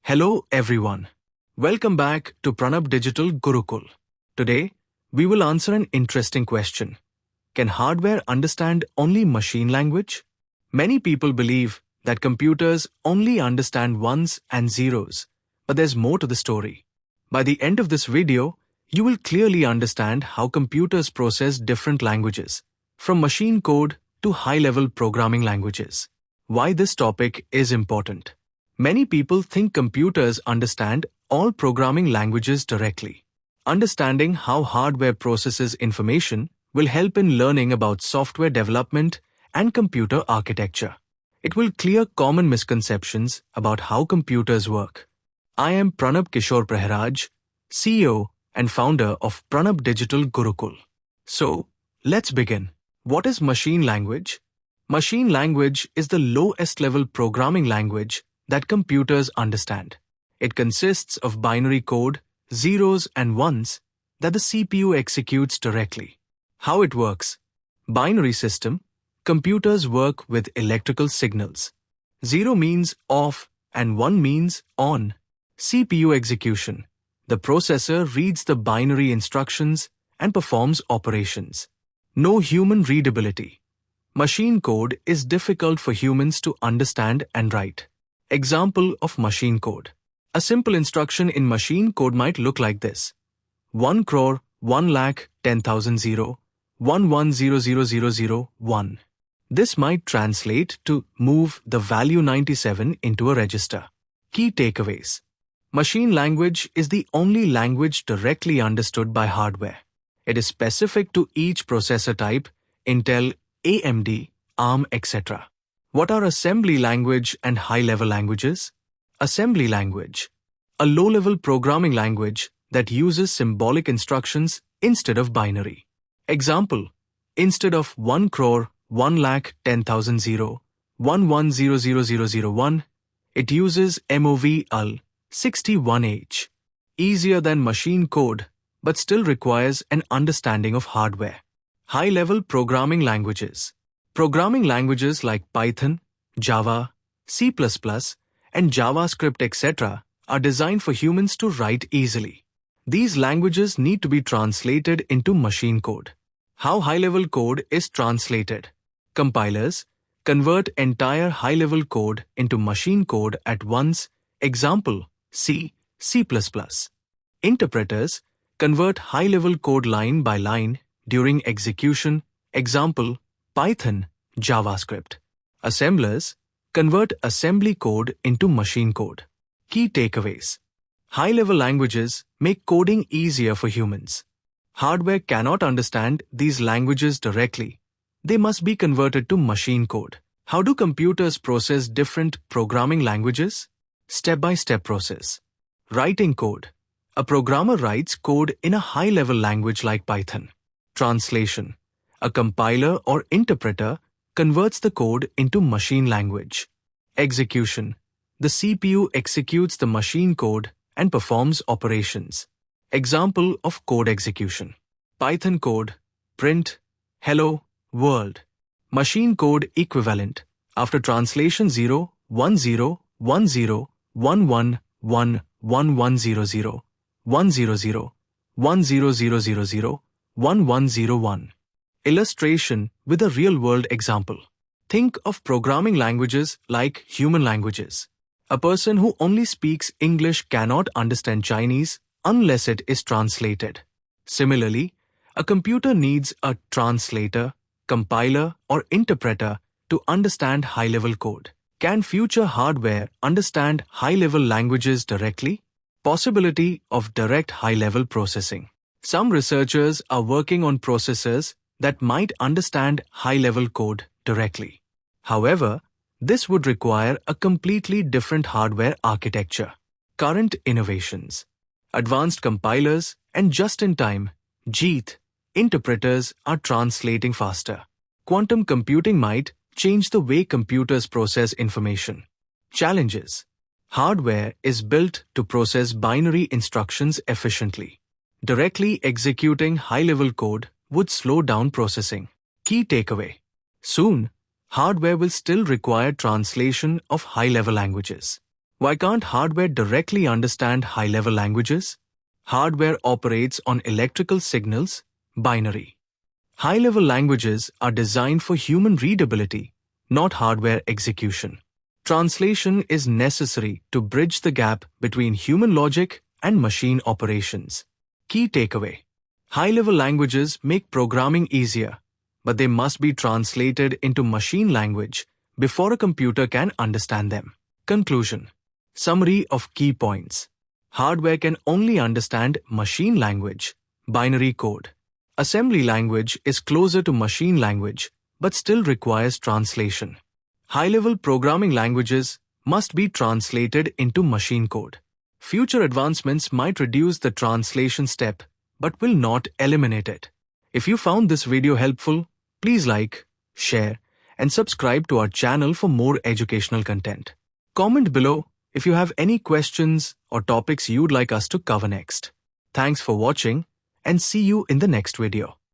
Hello everyone. Welcome back to Pranab Digital Gurukul. Today, we will answer an interesting question. Can hardware understand only machine language? Many people believe that computers only understand ones and zeros, but there's more to the story. By the end of this video, you will clearly understand how computers process different languages, from machine code to high-level programming languages. Why this topic is important. Many people think computers understand all programming languages directly. Understanding how hardware processes information will help in learning about software development and computer architecture. It will clear common misconceptions about how computers work. I am Pranab Praharaj, CEO and founder of Pranab Digital Gurukul. So, let's begin. What is machine language? Machine language is the lowest level programming language that computers understand. It consists of binary code, zeros and ones, that the CPU executes directly. How it works? Binary system. Computers work with electrical signals. 0 means off and 1 means on. CPU execution. The processor reads the binary instructions and performs operations. No human readability. Machine code is difficult for humans to understand and write. Example of machine code. A simple instruction in machine code might look like this. 1 crore, 1 lakh, 10,000 0, 11000001. This might translate to move the value 97 into a register. Key takeaways. Machine language is the only language directly understood by hardware. It is specific to each processor type, Intel, AMD, ARM, etc. What are assembly language and high-level languages? Assembly language. A low-level programming language that uses symbolic instructions instead of binary. Example. Instead of 1 crore, 1 lakh, 10,000 0, 11000001, it uses MOV 61H. Easier than machine code, but still requires an understanding of hardware. High-level programming languages. Programming languages like Python, Java, C++, and JavaScript, etc. are designed for humans to write easily. These languages need to be translated into machine code. How high-level code is translated? Compilers convert entire high-level code into machine code at once. Example, C, C++. Interpreters convert high-level code line by line during execution. Example, Python, JavaScript. Assemblers convert assembly code into machine code. Key takeaways. High-level languages make coding easier for humans. Hardware cannot understand these languages directly. They must be converted to machine code. How do computers process different programming languages? Step-by-step process. Writing code. A programmer writes code in a high-level language like Python. Translation. A compiler or interpreter converts the code into machine language. Execution. The CPU executes the machine code and performs operations. Example of code execution. Python code, print, hello, world. Machine code equivalent. After translation 0, 1 0, 1 0, 1 1, 1, 1 1 0 0, 1 0 0, 1 0 0 0 0, 1 1 0 1. Illustration with a real-world example. Think of programming languages like human languages. A person who only speaks English cannot understand Chinese unless it is translated. Similarly, a computer needs a translator, compiler, or interpreter to understand high-level code. Can future hardware understand high-level languages directly? Possibility of direct high-level processing. Some researchers are working on processors that might understand high-level code directly. However, this would require a completely different hardware architecture. Current innovations. Advanced compilers and just-in-time (JIT) interpreters are translating faster. Quantum computing might change the way computers process information. Challenges. Hardware is built to process binary instructions efficiently. Directly executing high-level code would slow down processing. Key takeaway. Soon, hardware will still require translation of high-level languages. Why can't hardware directly understand high-level languages? Hardware operates on electrical signals, binary. High-level languages are designed for human readability, not hardware execution. Translation is necessary to bridge the gap between human logic and machine operations. Key takeaway: high-level languages make programming easier, but they must be translated into machine language before a computer can understand them. Conclusion. Summary of key points. Hardware can only understand machine language, binary code. Assembly language is closer to machine language, but still requires translation. High-level programming languages must be translated into machine code. Future advancements might reduce the translation step, but will not eliminate it. If you found this video helpful, please like, share, and subscribe to our channel for more educational content. Comment below if you have any questions or topics you'd like us to cover next. Thanks for watching, and see you in the next video.